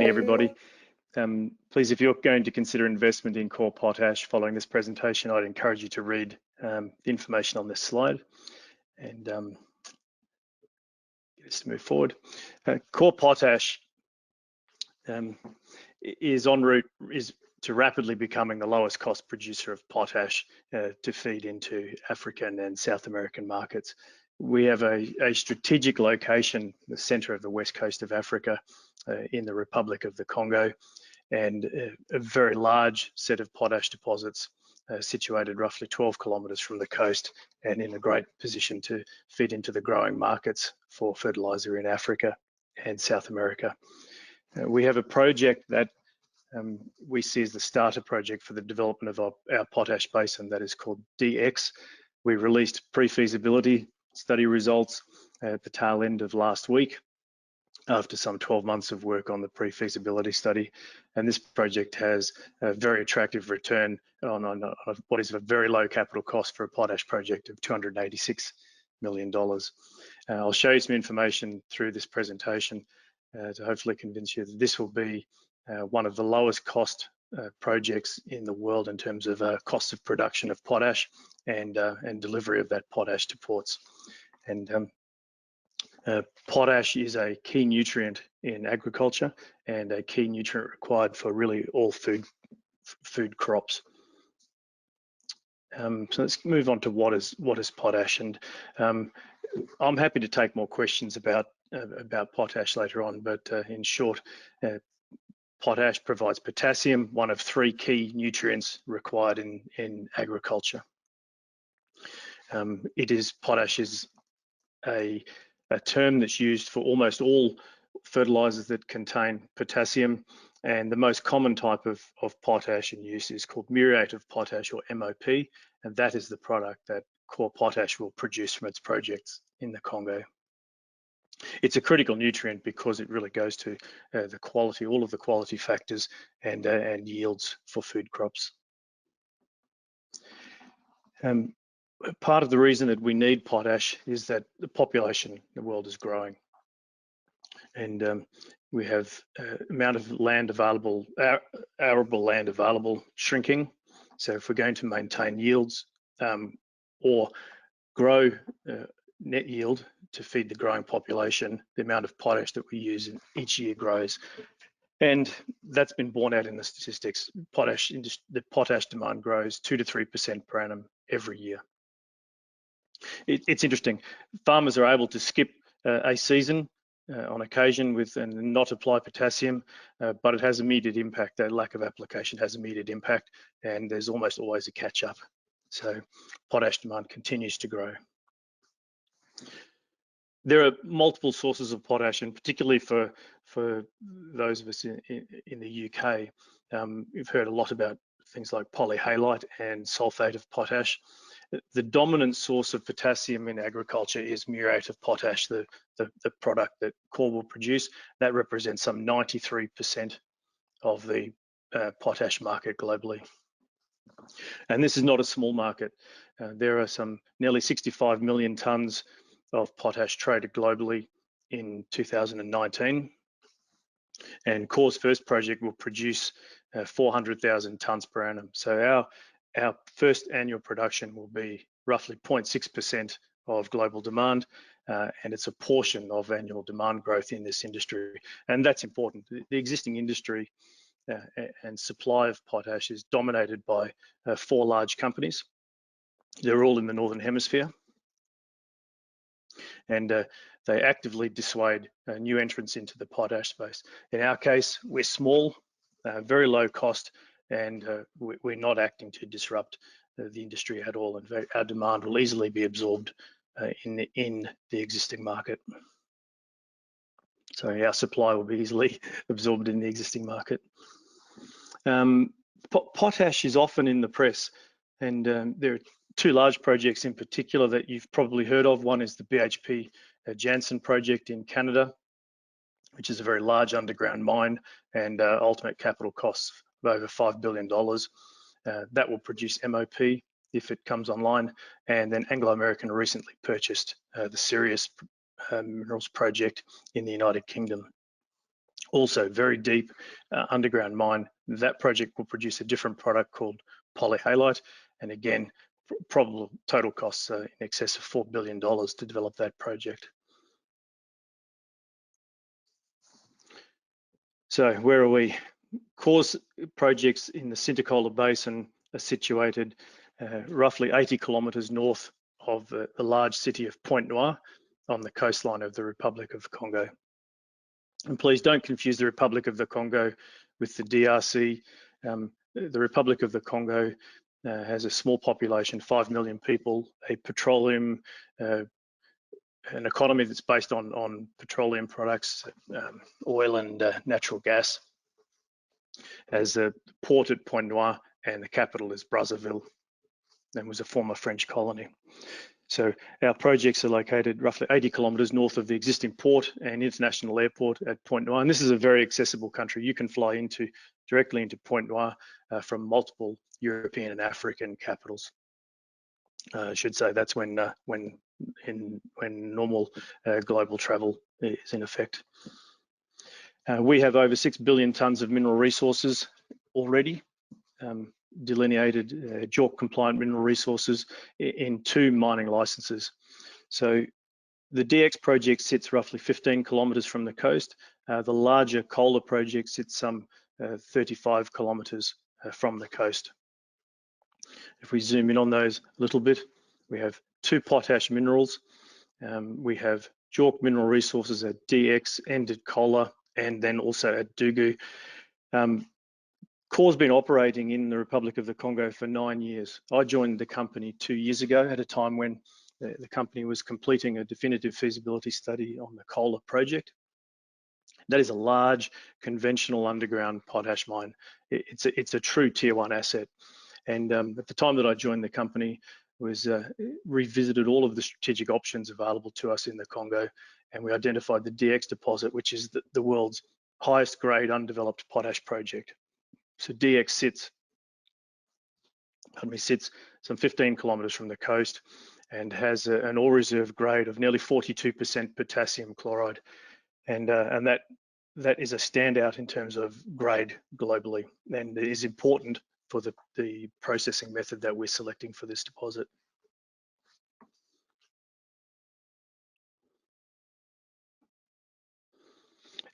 Everybody. Please, if you're going to consider investment in core potash following this presentation, I'd encourage you to read the information on this slide and let's move forward. Core potash is en route to rapidly becoming the lowest cost producer of potash to feed into African and South American markets. We have a strategic location, the center of the west coast of Africa, in the Republic of the Congo, and a very large set of potash deposits situated roughly 12 kilometers from the coast and in a great position to feed into the growing markets for fertilizer in Africa and South America. We have a project that we see as the starter project for the development of our potash basin that is called DX. We released pre-feasibility study results at the tail end of last week after some 12 months of work on the pre-feasibility study. And this project has a very attractive return on what is a very low capital cost for a potash project of $286 million. I'll show you some information through this presentation to hopefully convince you that this will be one of the lowest cost projects in the world in terms of cost of production of potash and delivery of that potash to ports. And potash is a key nutrient in agriculture and a key nutrient required for really all food crops. So let's move on to what is potash, and I'm happy to take more questions about potash later on, but in short, potash provides potassium, one of three key nutrients required in agriculture. Potash is a term that's used for almost all fertilizers that contain potassium, and the most common type of potash in use is called muriate of potash, or MOP, and that is the product that core potash will produce from its projects in the Congo. It's a critical nutrient because it really goes to the quality, all of the quality factors and yields for food crops. Part of the reason that we need potash is that the population in the world is growing, and we have amount of land available, arable land available, shrinking. So if we're going to maintain yields or grow net yield to feed the growing population, the amount of potash that we use in each year grows. And that's been borne out in the statistics. The potash demand grows 2 to 3% per annum every year. It's interesting. Farmers are able to skip a season on occasion and not apply potassium, but it has immediate impact. That lack of application has immediate impact, and there's almost always a catch-up. So potash demand continues to grow. There are multiple sources of potash, and particularly for those of us in the UK, we've heard a lot about things like polyhalite and sulfate of potash. The dominant source of potassium in agriculture is muriate of potash, the product that core will produce. That represents some 93% of the potash market globally. And this is not a small market. There are some nearly 65 million tons of potash traded globally in 2019. And Core's first project will produce 400,000 tons per annum. So our first annual production will be roughly 0.6% of global demand, and it's a portion of annual demand growth in this industry. And that's important. The existing industry and supply of potash is dominated by 4 large companies. They're all in the Northern Hemisphere, and they actively dissuade new entrants into the potash space. In our case, we're small, very low cost, and we're not acting to disrupt the industry at all. In fact, our demand will easily be absorbed in the existing market. So our supply will be easily absorbed in the existing market. Potash is often in the press, and there are 2 large projects in particular that you've probably heard of. One is the BHP Jansen project in Canada, which is a very large underground mine and ultimate capital costs of over $5 billion. That will produce MOP if it comes online. And then Anglo American recently purchased the Sirius Minerals project in the United Kingdom. Also very deep underground mine. That project will produce a different product called polyhalite, and again, probable total costs in excess of $4 billion to develop that project. So where are we? Core projects in the Sintoukola Basin are situated roughly 80 kilometres north of the large city of Pointe-Noire on the coastline of the Republic of Congo. And please don't confuse the Republic of the Congo with the DRC. The Republic of the Congo has a small population, 5 million people, a petroleum, an economy that's based on petroleum products, oil and natural gas, as a port at Pointe-Noire, and the capital is Brazzaville, and was a former French colony. So our projects are located roughly 80 kilometres north of the existing port and international airport at Pointe-Noire. And this is a very accessible country. You can fly directly into Pointe-Noire from multiple European and African capitals. I should say that's when normal global travel is in effect. We have over 6 billion tonnes of mineral resources already, delineated JORC compliant mineral resources in 2 mining licenses. So the DX project sits roughly 15 kilometres from the coast. The larger Kola project sits some 35 kilometres from the coast. If we zoom in on those a little bit, we have 2 potash minerals. We have JORC mineral resources at DX and at Kola, and then also at Dugu. Core's been operating in the Republic of the Congo for 9 years. I joined the company 2 years ago at a time when the company was completing a definitive feasibility study on the Kola project. That is a large conventional underground potash mine. It's a true tier 1 asset. And at the time that I joined the company, was revisited all of the strategic options available to us in the Congo, and we identified the DX deposit, which is the world's highest grade undeveloped potash project. So DX sits some 15 kilometres from the coast and has an ore reserve grade of nearly 42% potassium chloride, and that is a standout in terms of grade globally, and it is important for the processing method that we're selecting for this deposit.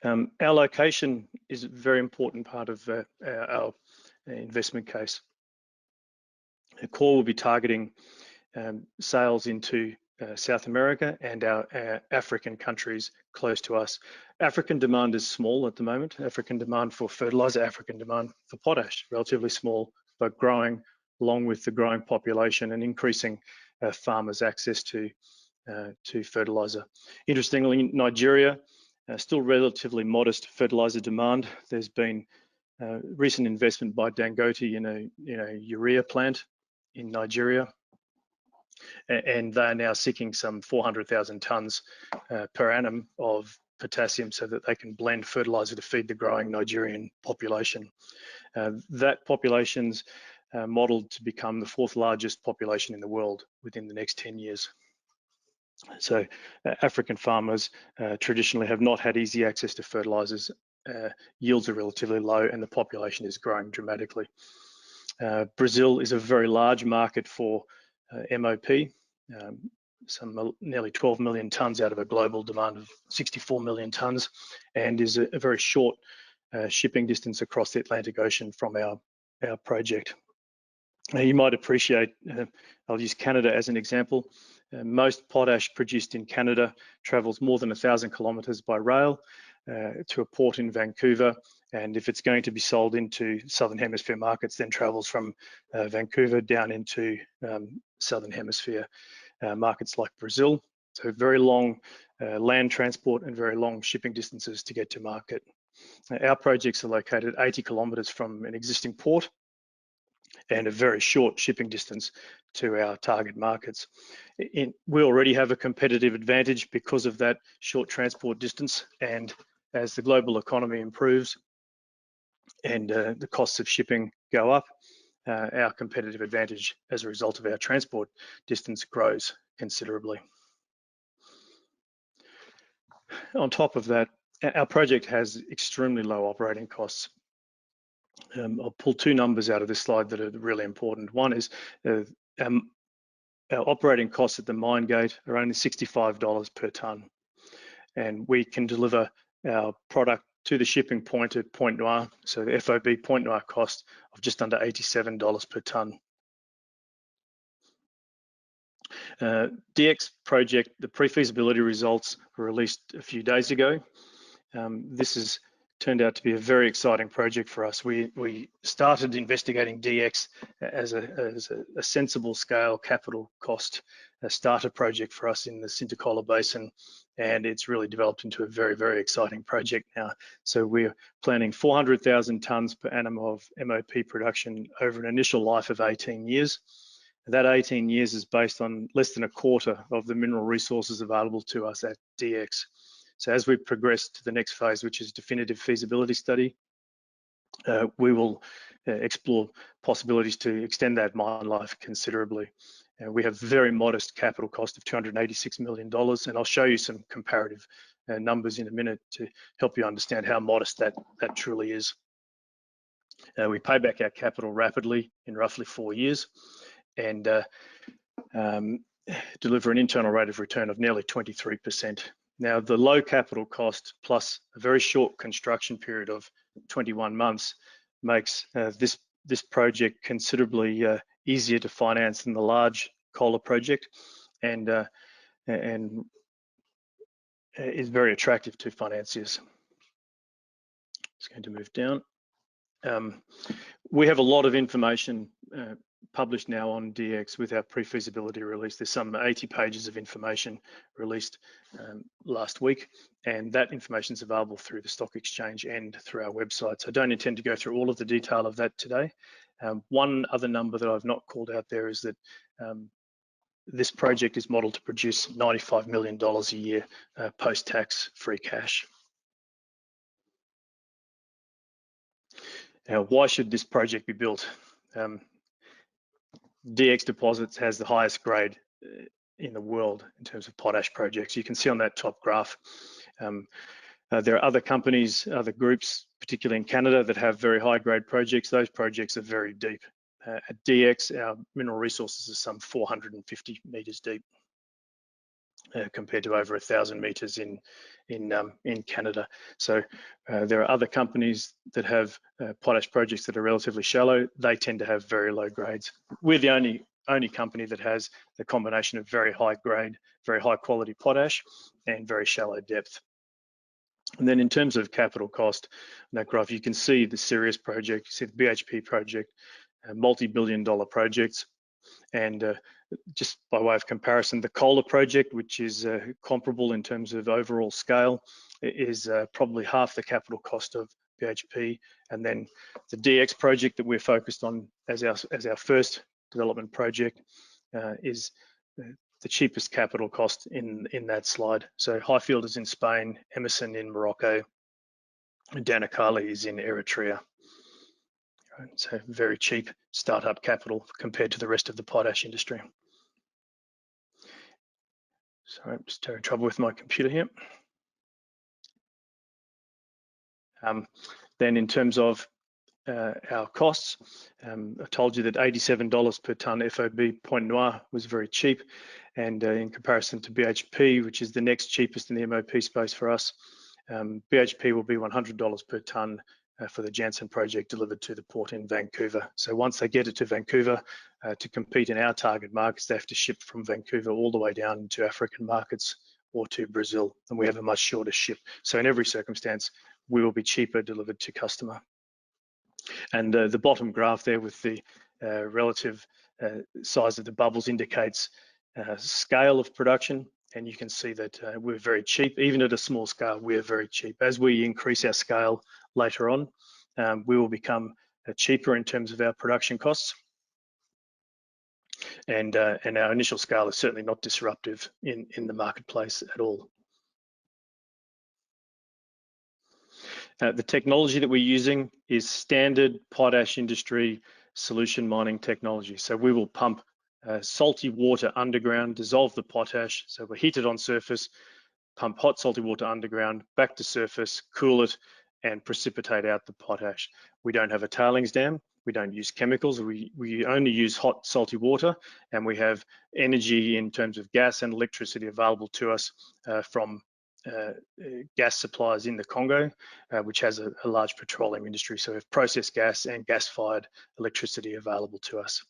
Our location is a very important part of our investment case. Core will be targeting sales into South America and our African countries close to us. African demand is small at the moment. African demand for fertilizer, African demand for potash, relatively small, but growing along with the growing population and increasing farmers' access to fertilizer. Interestingly, Nigeria, still relatively modest fertilizer demand. There's been recent investment by Dangote in a urea plant in Nigeria, and they are now seeking some 400,000 tonnes per annum of potassium so that they can blend fertilizer to feed the growing Nigerian population. That population's modelled to become the 4th largest population in the world within the next 10 years. So African farmers traditionally have not had easy access to fertilizers. Yields are relatively low and the population is growing dramatically. Brazil is a very large market for MOP, nearly 12 million tonnes out of a global demand of 64 million tonnes, and is a very short shipping distance across the Atlantic Ocean from our project. You might appreciate, I'll use Canada as an example. Most potash produced in Canada travels more than 1,000 kilometres by rail to a port in Vancouver, and if it's going to be sold into Southern Hemisphere markets, then travels from Vancouver down into Southern Hemisphere markets like Brazil. So very long land transport and very long shipping distances to get to market. Our projects are located 80 kilometres from an existing port and a very short shipping distance to our target markets. We already have a competitive advantage because of that short transport distance, and as the global economy improves and the costs of shipping go up, our competitive advantage as a result of our transport distance grows considerably. On top of that, our project has extremely low operating costs. I'll pull two numbers out of this slide that are really important. One is our operating costs at the mine gate are only $65 per tonne, and we can deliver our product to the shipping point at Point Noir, so the FOB Point Noir cost of just under $87 per tonne. DX project, the pre-feasibility results were released a few days ago. This has turned out to be a very exciting project for us. We started investigating DX as a sensible scale capital cost starter project for us in the Sintoukola basin, and it's really developed into a very, very exciting project now. So we're planning 400,000 tonnes per annum of MOP production over an initial life of 18 years. That 18 years is based on less than a quarter of the mineral resources available to us at DX. So as we progress to the next phase, which is definitive feasibility study, we will explore possibilities to extend that mine life considerably. We have very modest capital cost of $286 million, and I'll show you some comparative numbers in a minute to help you understand how modest that truly is. We pay back our capital rapidly in roughly 4 years, and deliver an internal rate of return of nearly 23%. Now, the low capital cost plus a very short construction period of 21 months makes this project considerably easier to finance than the large Kola project, and is very attractive to financiers. Just going to move down. We have a lot of information published now on DX with our pre-feasibility release. There's some 80 pages of information released last week, and that information is available through the stock exchange and through our website. So I don't intend to go through all of the detail of that today. One other number that I've not called out there is that this project is modeled to produce $95 million a year post-tax free cash. Now, why should this project be built? DX Deposits has the highest grade in the world in terms of potash projects. You can see on that top graph. There are other companies, other groups, particularly in Canada, that have very high grade projects. Those projects are very deep. At DX, our mineral resources are some 450 meters deep, compared to over 1,000 meters in Canada. So there are other companies that have potash projects that are relatively shallow. They tend to have very low grades. We're the only company that has the combination of very high grade, very high quality potash and very shallow depth. And then in terms of capital cost, on that graph, you can see the Sirius project, you see the BHP project, multi-billion-dollar projects. And just by way of comparison, the Kola project, which is comparable in terms of overall scale, is probably half the capital cost of BHP. And then the DX project that we're focused on as our first development project is the cheapest capital cost in that slide. So Highfield is in Spain, Emerson in Morocco, and Danakali is in Eritrea. So very cheap startup capital compared to the rest of the potash industry. Sorry, I'm just having trouble with my computer here. Then in terms of our costs, I told you that $87 per tonne FOB Point Noir was very cheap, and in comparison to BHP, which is the next cheapest in the MOP space for us, BHP will be $100 per tonne for the Jansen project delivered to the port in Vancouver. So once they get it to Vancouver, to compete in our target markets, they have to ship from Vancouver all the way down into African markets or to Brazil, and we have a much shorter ship. So in every circumstance, we will be cheaper delivered to customer. And the bottom graph there with the relative size of the bubbles indicates scale of production. And you can see that we're very cheap. Even at a small scale, we're very cheap. As we increase our scale later on, we will become cheaper in terms of our production costs. And our initial scale is certainly not disruptive in the marketplace at all. The technology that we're using is standard potash industry solution mining technology. So we will pump salty water underground, dissolve the potash, so we'll heat it on surface, pump hot salty water underground, back to surface, cool it, and precipitate out the potash. We don't have a tailings dam, we don't use chemicals, we only use hot salty water, and we have energy in terms of gas and electricity available to us from gas suppliers in the Congo, which has a large petroleum industry. So we have processed gas and gas-fired electricity available to us.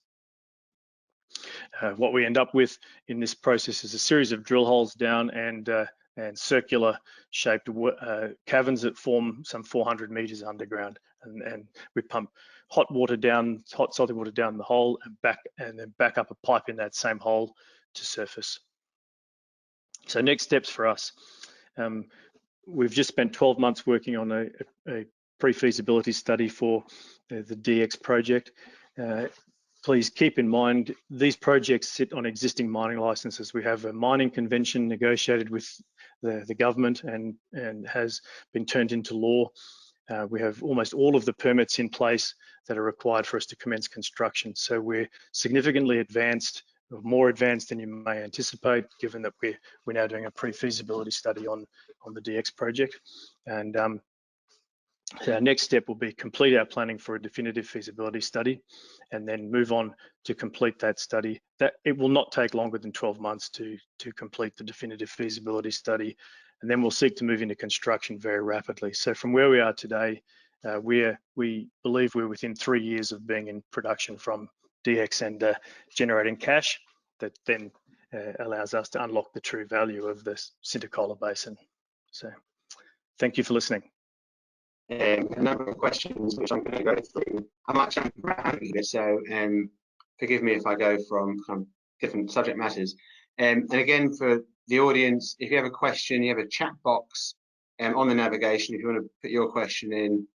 What we end up with in this process is a series of drill holes down and circular shaped caverns that form some 400 meters underground, and we pump hot salty water down the hole and then back up a pipe in that same hole to surface. So next steps for us. We've just spent 12 months working on a pre-feasibility study for the DX project. Please keep in mind, these projects sit on existing mining licenses. We have a mining convention negotiated with the government and has been turned into law. We have almost all of the permits in place that are required for us to commence construction. So we're significantly advanced, more advanced than you may anticipate, given that we're now doing a pre-feasibility study on the DX project. And our next step will be complete our planning for a definitive feasibility study, and then move on to complete that study. That it will not take longer than 12 months to complete the definitive feasibility study, and then we'll seek to move into construction very rapidly. So from where we are today, we believe we're within 3 years of being in production from DX and generating cash that then allows us to unlock the true value of the Sintoukola basin. So thank you for listening. A number of questions which I'm going to go through. I might jump around a bit, so forgive me if I go from kind of different subject matters. And again, for the audience, if you have a question, you have a chat box on the navigation. If you want to put your question in,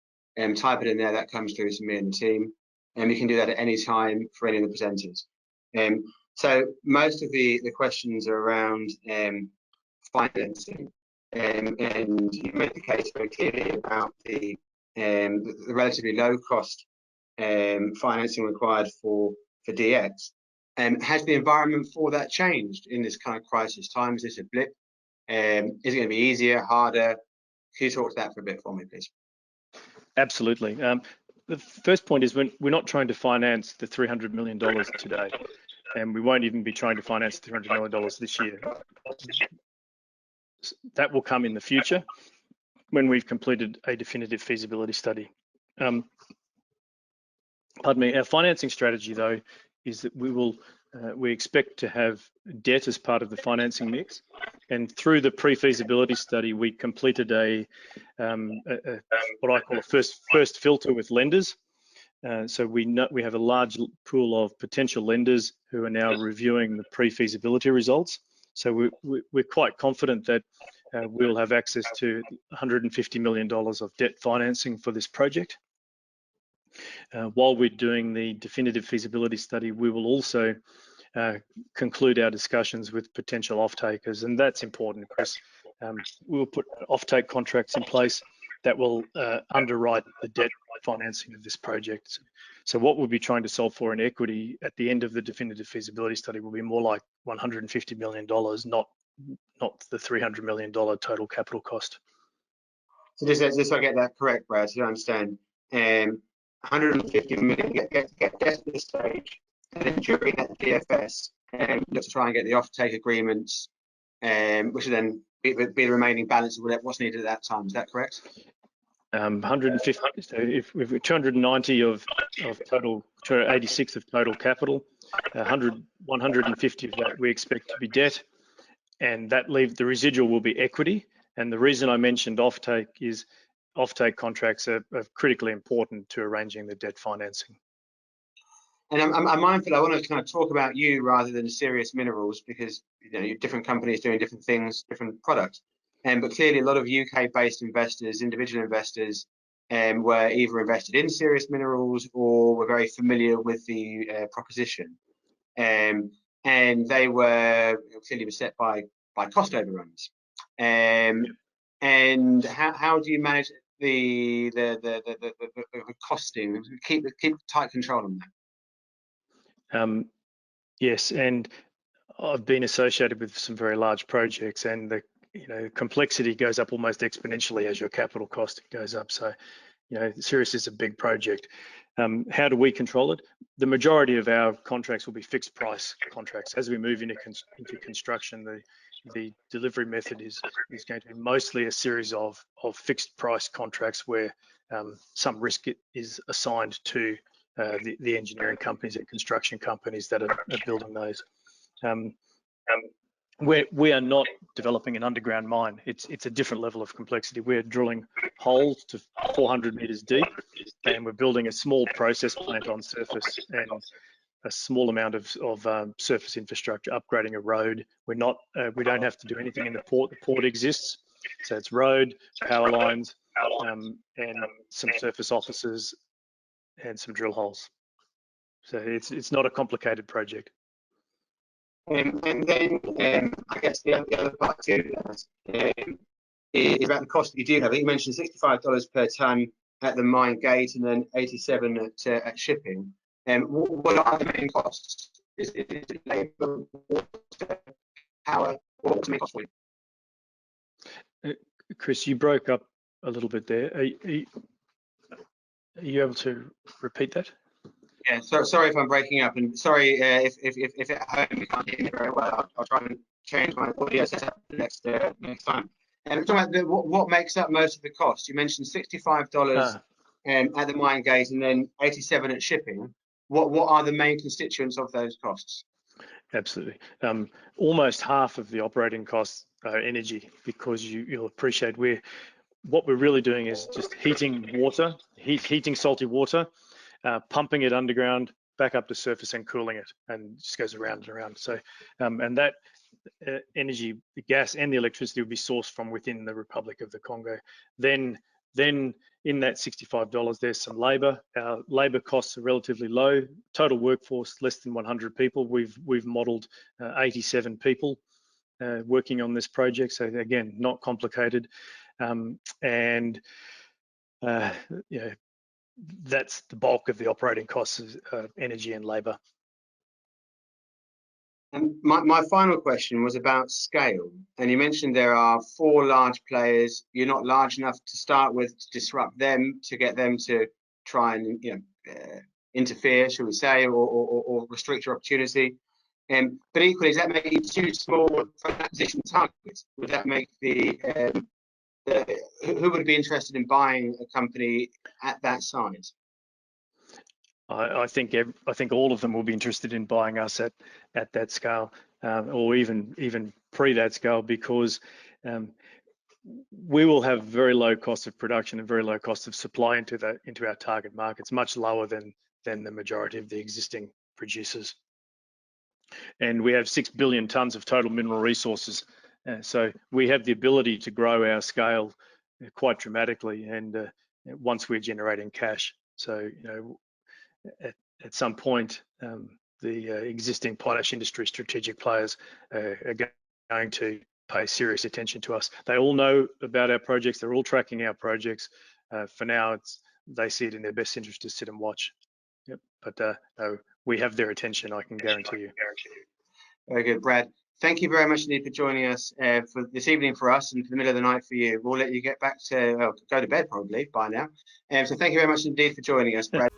type it in there, that comes through to me and the team. And you can do that at any time for any of the presenters. So most of the questions are around financing. And you made the case very clearly about the relatively low cost financing required for DX. Has the environment for that changed in this kind of crisis time? Is this a blip? Is it going to be easier, harder? Can you talk to that for a bit for me, please? Absolutely. The first point is we're not trying to finance the $300 million today, and we won't even be trying to finance the $300 million this year. That will come in the future when we've completed a definitive feasibility study. Pardon me. Our financing strategy, though, is that we expect to have debt as part of the financing mix, and through the pre-feasibility study, we completed what I call a first filter with lenders. So we have a large pool of potential lenders who are now reviewing the pre-feasibility results. So we're quite confident that we'll have access to $150 million of debt financing for this project. While we're doing the definitive feasibility study, we will also conclude our discussions with potential off-takers, and that's important because we'll put off-take contracts in place that will underwrite the debt financing of this project. So what we'll be trying to solve for in equity at the end of the definitive feasibility study will be more like $150 million, not the $300 million total capital cost. So just so I get that correct, Brad, so you understand, 150 million get to this stage, and then during that DFS, look to try and get the off-take agreements, which will then be the remaining balance of what's needed at that time. Is that correct? 150. So if we've got 290 of total, 286 of total capital, 150 of that we expect to be debt, and that the residual will be equity. And the reason I mentioned offtake is offtake contracts are critically important to arranging the debt financing. And I'm mindful, I want to kind of talk about you rather than Sirius Minerals, because you're different companies doing different things, different products. But clearly a lot of UK-based investors, individual investors, were either invested in Sirius Minerals or were very familiar with the proposition. And they were clearly beset by cost overruns. And how do you manage the costing? Keep tight control on that. Yes, and I've been associated with some very large projects, and the complexity goes up almost exponentially as your capital cost goes up. So, Sirius is a big project. How do we control it? The majority of our contracts will be fixed price contracts. As we move into construction, the delivery method is going to be mostly a series of fixed price contracts where some risk is assigned to the engineering companies and construction companies that are building those. We are not developing an underground mine. It's a different level of complexity. We're drilling holes to 400 meters deep, and we're building a small process plant on surface and a small amount of surface infrastructure, upgrading a road. We don't have to do anything in the port. The port exists, so it's road, power lines, and some surface offices and some drill holes. So it's not a complicated project. And then I guess the other part too is about the cost that you do have. You mentioned $65 per ton at the mine gate, and then 87 at shipping. What are the main costs? Is it labour, water, power? What's the main cost for you? Chris, you broke up a little bit there. Are you able to repeat that? Yeah, sorry if I'm breaking up, and sorry if at home you can't hear me very well. I'll try and change my audio setup next time. And talking about what makes up most of the cost. You mentioned $65 at the mine gate, and then 87 at shipping. What are the main constituents of those costs? Absolutely. Almost half of the operating costs are energy, because you'll appreciate what we're really doing is just heating salty water, pumping it underground, back up to surface and cooling it, and it just goes around and around. So, and that energy, the gas and the electricity will be sourced from within the Republic of the Congo. Then in that $65, there's some labor. Our labor costs are relatively low. Total workforce, less than 100 people. We've modeled 87 people working on this project. So again, not complicated. That's the bulk of the operating costs, energy and labor. And my final question was about scale. And you mentioned there are 4 large players. You're not large enough to start with to disrupt them, to get them to try and interfere, shall we say, or restrict your opportunity. But equally, does that make you too small for an acquisition target? Would that make who would be interested in buying a company at that size? I think all of them will be interested in buying us at that scale, or even pre that scale, because we will have very low cost of production and very low cost of supply into our target markets, much lower than the majority of the existing producers. And we have 6 billion tons of total mineral resources, so we have the ability to grow our scale quite dramatically, and once we're generating cash. So at some point, the existing potash industry strategic players are going to pay serious attention to us. They all know about our projects. They're all tracking our projects. For now, they see it in their best interest to sit and watch. Yep. But we have their attention, I can guarantee you. Very good, Brad. Thank you very much indeed for joining us for this evening for us, and for the middle of the night for you. We'll let you get back to go to bed probably by now. So thank you very much indeed for joining us, Brad.